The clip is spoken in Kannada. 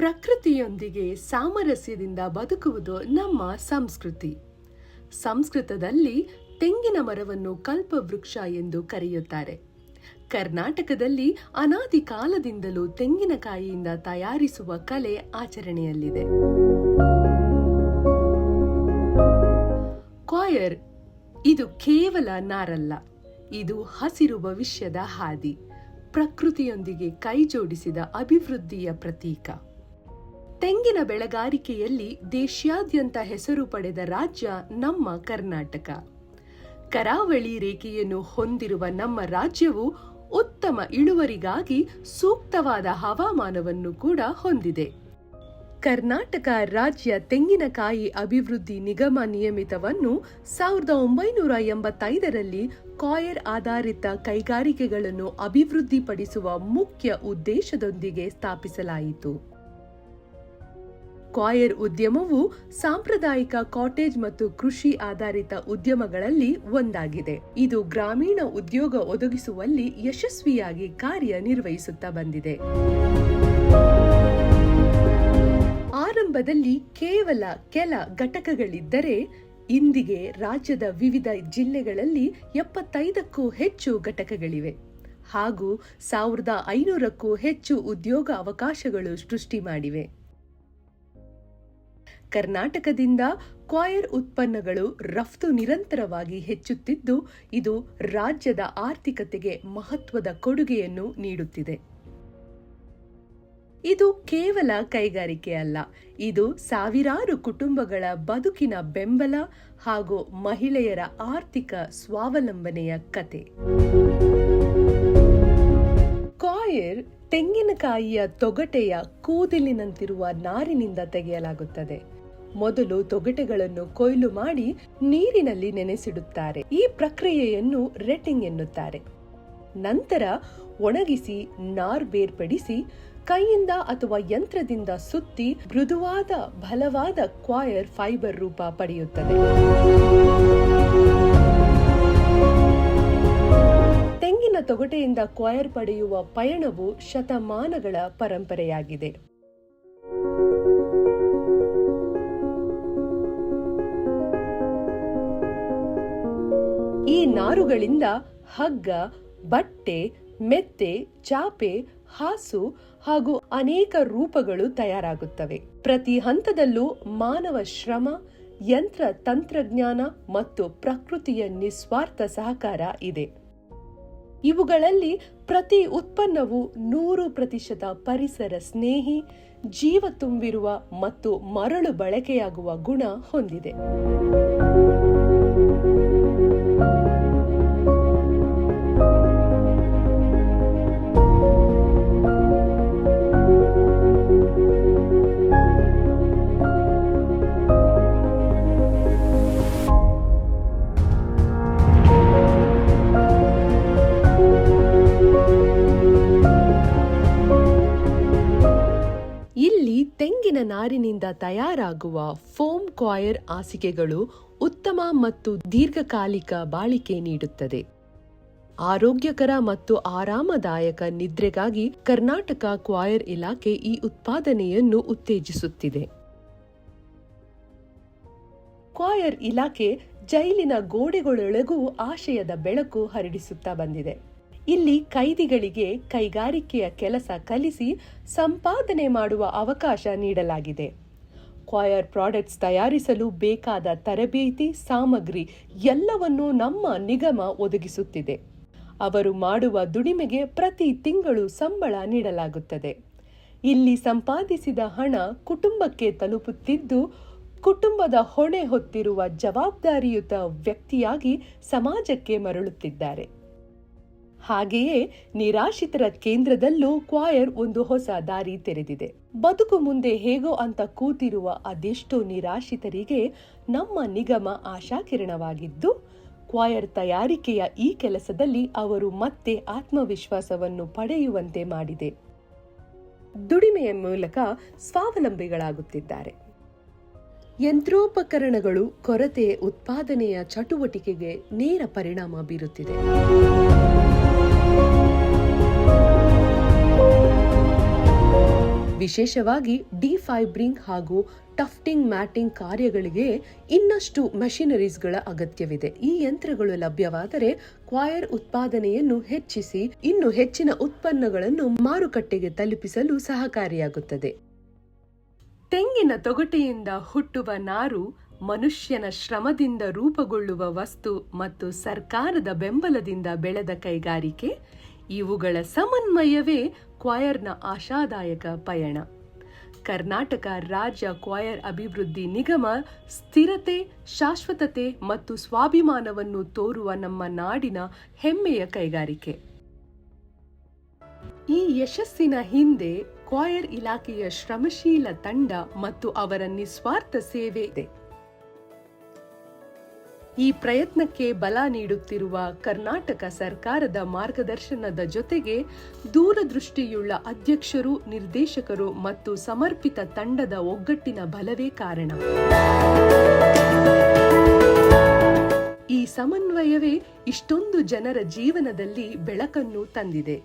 ಪ್ರಕೃತಿಯೊಂದಿಗೆ ಸಾಮರಸ್ಯದಿಂದ ಬದುಕುವುದು ನಮ್ಮ ಸಂಸ್ಕೃತಿ. ಸಂಸ್ಕೃತದಲ್ಲಿ ತೆಂಗಿನ ಮರವನ್ನು ಕಲ್ಪವೃಕ್ಷ ಎಂದು ಕರೆಯುತ್ತಾರೆ. ಕರ್ನಾಟಕದಲ್ಲಿ ಅನಾದಿ ಕಾಲದಿಂದಲೂ ತೆಂಗಿನಕಾಯಿಯಿಂದ ತಯಾರಿಸುವ ಕಲೆ ಆಚರಣೆಯಲ್ಲಿದೆ. ಕಾಯರ್ ಇದು ಕೇವಲ ನಾರಲ್ಲ, ಇದು ಹಸಿರು ಭವಿಷ್ಯದ ಹಾದಿ, ಪ್ರಕೃತಿಯೊಂದಿಗೆ ಕೈಜೋಡಿಸಿದ ಅಭಿವೃದ್ಧಿಯ ಪ್ರತೀಕ. ತೆಂಗಿನ ಬೆಳೆಗಾರಿಕೆಯಲ್ಲಿ ದೇಶಾದ್ಯಂತ ಹೆಸರು ಪಡೆದ ರಾಜ್ಯ ನಮ್ಮ ಕರ್ನಾಟಕ. ಕರಾವಳಿ ರೇಖೆಯನ್ನು ಹೊಂದಿರುವ ನಮ್ಮ ರಾಜ್ಯವು ಉತ್ತಮ ಇಳುವರಿಗಾಗಿ ಸೂಕ್ತವಾದ ಹವಾಮಾನವನ್ನು ಕೂಡ ಹೊಂದಿದೆ. ಕರ್ನಾಟಕ ರಾಜ್ಯ ತೆಂಗಿನಕಾಯಿ ಅಭಿವೃದ್ಧಿ ನಿಗಮ ನಿಯಮಿತವನ್ನು 1985ರಲ್ಲಿ ಕಾಯರ್ ಆಧಾರಿತ ಕೈಗಾರಿಕೆಗಳನ್ನು ಅಭಿವೃದ್ಧಿಪಡಿಸುವ ಮುಖ್ಯ ಉದ್ದೇಶದೊಂದಿಗೆ ಸ್ಥಾಪಿಸಲಾಯಿತು. ಕಾಯರ್ ಉದ್ಯಮವು ಸಾಂಪ್ರದಾಯಿಕ ಕಾಟೇಜ್ ಮತ್ತು ಕೃಷಿ ಆಧಾರಿತ ಉದ್ಯಮಗಳಲ್ಲಿ ಒಂದಾಗಿದೆ. ಇದು ಗ್ರಾಮೀಣ ಉದ್ಯೋಗ ಒದಗಿಸುವಲ್ಲಿ ಯಶಸ್ವಿಯಾಗಿ ಕಾರ್ಯನಿರ್ವಹಿಸುತ್ತಾ ಬಂದಿದೆ. ಆರಂಭದಲ್ಲಿ ಕೇವಲ ಕೆಲ ಘಟಕಗಳಿದ್ದರೆ ಇಂದಿಗೆ ರಾಜ್ಯದ ವಿವಿಧ ಜಿಲ್ಲೆಗಳಲ್ಲಿ 75ಕ್ಕೂ ಹೆಚ್ಚು ಘಟಕಗಳಿವೆ ಹಾಗೂ 1500ಕ್ಕೂ ಹೆಚ್ಚು ಉದ್ಯೋಗ ಅವಕಾಶಗಳು ಸೃಷ್ಟಿ ಮಾಡಿವೆ. ಕರ್ನಾಟಕದಿಂದ ಕಾಯರ್ ಉತ್ಪನ್ನಗಳು ರಫ್ತು ನಿರಂತರವಾಗಿ ಹೆಚ್ಚುತ್ತಿದ್ದು, ಇದು ರಾಜ್ಯದ ಆರ್ಥಿಕತೆಗೆ ಮಹತ್ವದ ಕೊಡುಗೆಯನ್ನು ನೀಡುತ್ತಿದೆ. ಇದು ಕೇವಲ ಕೈಗಾರಿಕೆ ಅಲ್ಲ, ಇದು ಸಾವಿರಾರು ಕುಟುಂಬಗಳ ಬದುಕಿನ ಬೆಂಬಲ ಹಾಗೂ ಮಹಿಳೆಯರ ಆರ್ಥಿಕ ಸ್ವಾವಲಂಬನೆಯ ಕತೆ. ಕಾಯರ್ ತೆಂಗಿನಕಾಯಿಯ ತೊಗಟೆಯ ಕೂದಲಿನಂತಿರುವ ನಾರಿನಿಂದ ತೆಗೆಯಲಾಗುತ್ತದೆ. ಮೊದಲು ತೊಗಟೆಗಳನ್ನು ಕೊಯ್ಲು ಮಾಡಿ ನೀರಿನಲ್ಲಿ ನೆನೆಸಿಡುತ್ತಾರೆ. ಈ ಪ್ರಕ್ರಿಯೆಯನ್ನು ರೆಟ್ಟಿಂಗ್ ಎನ್ನುತ್ತಾರೆ. ನಂತರ ಒಣಗಿಸಿ ನಾರ್ ಬೇರ್ಪಡಿಸಿ ಕೈಯಿಂದ ಅಥವಾ ಯಂತ್ರದಿಂದ ಸುತ್ತಿ ಮೃದುವಾದ ಬಲವಾದ ಕಾಯರ್ ಫೈಬರ್ ರೂಪ ಪಡೆಯುತ್ತದೆ. ತೆಂಗಿನ ತೊಗಟೆಯಿಂದ ಕಾಯರ್ ಪಡೆಯುವ ಪಯಣವು ಶತಮಾನಗಳ ಪರಂಪರೆಯಾಗಿದೆ. ಈ ನಾರುಗಳಿಂದ ಹಗ್ಗ, ಬಟ್ಟೆ, ಮೆತ್ತೆ, ಚಾಪೆ, ಹಾಸು ಹಾಗೂ ಅನೇಕ ರೂಪಗಳು ತಯಾರಾಗುತ್ತವೆ. ಪ್ರತಿ ಹಂತದಲ್ಲೂ ಮಾನವ ಶ್ರಮ, ಯಂತ್ರ ತಂತ್ರಜ್ಞಾನ ಮತ್ತು ಪ್ರಕೃತಿಯ ನಿಸ್ವಾರ್ಥ ಸಹಕಾರ ಇದೆ. ಇವುಗಳಲ್ಲಿ ಪ್ರತಿ ಉತ್ಪನ್ನವು 100% ಪರಿಸರ ಸ್ನೇಹಿ, ಜೀವ ತುಂಬಿರುವ ಮತ್ತು ಮರಳು ಬಳಕೆಯಾಗುವ ಗುಣ ಹೊಂದಿದೆ. ಇಲ್ಲಿ ತೆಂಗಿನ ನಾರಿನಿಂದ ತಯಾರಾಗುವ ಫೋಮ್ ಕಾಯರ್ ಹಾಸಿಗೆಗಳು ಉತ್ತಮ ಮತ್ತು ದೀರ್ಘಕಾಲಿಕ ಬಾಳಿಕೆ ನೀಡುತ್ತದೆ. ಆರೋಗ್ಯಕರ ಮತ್ತು ಆರಾಮದಾಯಕ ನಿದ್ರೆಗಾಗಿ ಕರ್ನಾಟಕ ಕಾಯರ್ ಇಲಾಖೆ ಈ ಉತ್ಪಾದನೆಯನ್ನು ಉತ್ತೇಜಿಸುತ್ತಿದೆ. ಕಾಯರ್ ಇಲಾಖೆ ಜೈಲಿನ ಗೋಡೆಗಳೊಳಗೂ ಆಶಯದ ಬೆಳಕು ಹರಡಿಸುತ್ತಾ ಬಂದಿದೆ. ಇಲ್ಲಿ ಕೈದಿಗಳಿಗೆ ಕೈಗಾರಿಕೆಯ ಕೆಲಸ ಕಲಿಸಿ ಸಂಪಾದನೆ ಮಾಡುವ ಅವಕಾಶ ನೀಡಲಾಗಿದೆ. ಕಾಯರ್ ಪ್ರಾಡಕ್ಟ್ಸ್ ತಯಾರಿಸಲು ಬೇಕಾದ ತರಬೇತಿ, ಸಾಮಗ್ರಿ ಎಲ್ಲವನ್ನೂ ನಮ್ಮ ನಿಗಮ ಒದಗಿಸುತ್ತಿದೆ. ಅವರು ಮಾಡುವ ದುಡಿಮೆಗೆ ಪ್ರತಿ ತಿಂಗಳು ಸಂಬಳ ನೀಡಲಾಗುತ್ತದೆ. ಇಲ್ಲಿ ಸಂಪಾದಿಸಿದ ಹಣ ಕುಟುಂಬಕ್ಕೆ ತಲುಪುತ್ತಿದ್ದು, ಕುಟುಂಬದ ಹೊಣೆ ಹೊತ್ತಿರುವ ಜವಾಬ್ದಾರಿಯುತ ವ್ಯಕ್ತಿಯಾಗಿ ಸಮಾಜಕ್ಕೆ ಮರಳುತ್ತಿದ್ದಾರೆ. ಹಾಗೆಯೇ ನಿರಾಶ್ರಿತರ ಕೇಂದ್ರದಲ್ಲೂ ಕಾಯರ್ ಒಂದು ಹೊಸ ದಾರಿ ತೆರೆದಿದೆ. ಬದುಕು ಮುಂದೆ ಹೇಗೋ ಅಂತ ಕೂತಿರುವ ಅದೆಷ್ಟೋ ನಿರಾಶ್ರಿತರಿಗೆ ನಮ್ಮ ನಿಗಮ ಆಶಾಕಿರಣವಾಗಿದ್ದು, ಕಾಯರ್ ತಯಾರಿಕೆಯ ಈ ಕೆಲಸದಲ್ಲಿ ಅವರು ಮತ್ತೆ ಆತ್ಮವಿಶ್ವಾಸವನ್ನು ಪಡೆಯುವಂತೆ ಮಾಡಿದೆ. ದುಡಿಮೆಯ ಮೂಲಕ ಸ್ವಾವಲಂಬಿಗಳಾಗುತ್ತಿದ್ದಾರೆ. ಯಂತ್ರೋಪಕರಣಗಳು ಕೊರತೆ ಉತ್ಪಾದನೆಯ ಚಟುವಟಿಕೆಗೆ ನೇರ ಪರಿಣಾಮ ಬೀರುತ್ತಿದೆ. ವಿಶೇಷವಾಗಿ ಡಿಫೈಬ್ರಿಂಗ್ ಹಾಗೂ ಟಫ್ಟಿಂಗ್ ಮ್ಯಾಟಿಂಗ್ ಕಾರ್ಯಗಳಿಗೆ ಇನ್ನಷ್ಟು ಮಷಿನರೀಸ್ಗಳ ಅಗತ್ಯವಿದೆ. ಈ ಯಂತ್ರಗಳು ಲಭ್ಯವಾದರೆ ಕ್ವಾಯರ್ ಉತ್ಪಾದನೆಯನ್ನು ಹೆಚ್ಚಿಸಿ ಇನ್ನು ಹೆಚ್ಚಿನ ಉತ್ಪನ್ನಗಳನ್ನು ಮಾರುಕಟ್ಟೆಗೆ ತಲುಪಿಸಲು ಸಹಕಾರಿಯಾಗುತ್ತದೆ. ತೆಂಗಿನ ತೊಗಟೆಯಿಂದ ಹುಟ್ಟುವ ನಾರು, ಮನುಷ್ಯನ ಶ್ರಮದಿಂದ ರೂಪುಗೊಳ್ಳುವ ವಸ್ತು ಮತ್ತು ಸರ್ಕಾರದ ಬೆಂಬಲದಿಂದ ಬೆಳೆದ ಕೈಗಾರಿಕೆ, ಇವುಗಳ ಸಮನ್ವಯವೇ ಕ್ವಾಯರ್ನ ಆಶಾದಾಯಕ ಪಯಣ. ಕರ್ನಾಟಕ ರಾಜ್ಯ ಕ್ವಾಯರ್ ಅಭಿವೃದ್ಧಿ ನಿಗಮ ಸ್ಥಿರತೆ, ಶಾಶ್ವತತೆ ಮತ್ತು ಸ್ವಾಭಿಮಾನವನ್ನು ತೋರುವ ನಮ್ಮ ನಾಡಿನ ಹೆಮ್ಮೆಯ ಕೈಗಾರಿಕೆ. ಈ ಯಶಸ್ಸಿನ ಹಿಂದೆ ಕ್ವಾಯರ್ ಇಲಾಖೆಯ ಶ್ರಮಶೀಲ ತಂಡ ಮತ್ತು ಅವರ ನಿಸ್ವಾರ್ಥ ಸೇವೆ ಇದೆ. ಈ ಪ್ರಯತ್ನಕ್ಕೆ ಬಲ ನೀಡುತ್ತಿರುವ ಕರ್ನಾಟಕ ಸರ್ಕಾರದ ಮಾರ್ಗದರ್ಶನದ ಜೊತೆಗೆ ದೂರದೃಷ್ಟಿಯುಳ್ಳ ಅಧ್ಯಕ್ಷರು, ನಿರ್ದೇಶಕರು ಮತ್ತು ಸಮರ್ಪಿತ ತಂಡದ ಒಗ್ಗಟ್ಟಿನ ಬಲವೇ ಕಾರಣ. ಈ ಸಮನ್ವಯವೇ ಇಷ್ಟೊಂದು ಜನರ ಜೀವನದಲ್ಲಿ ಬೆಳಕನ್ನು ತಂದಿದೆ.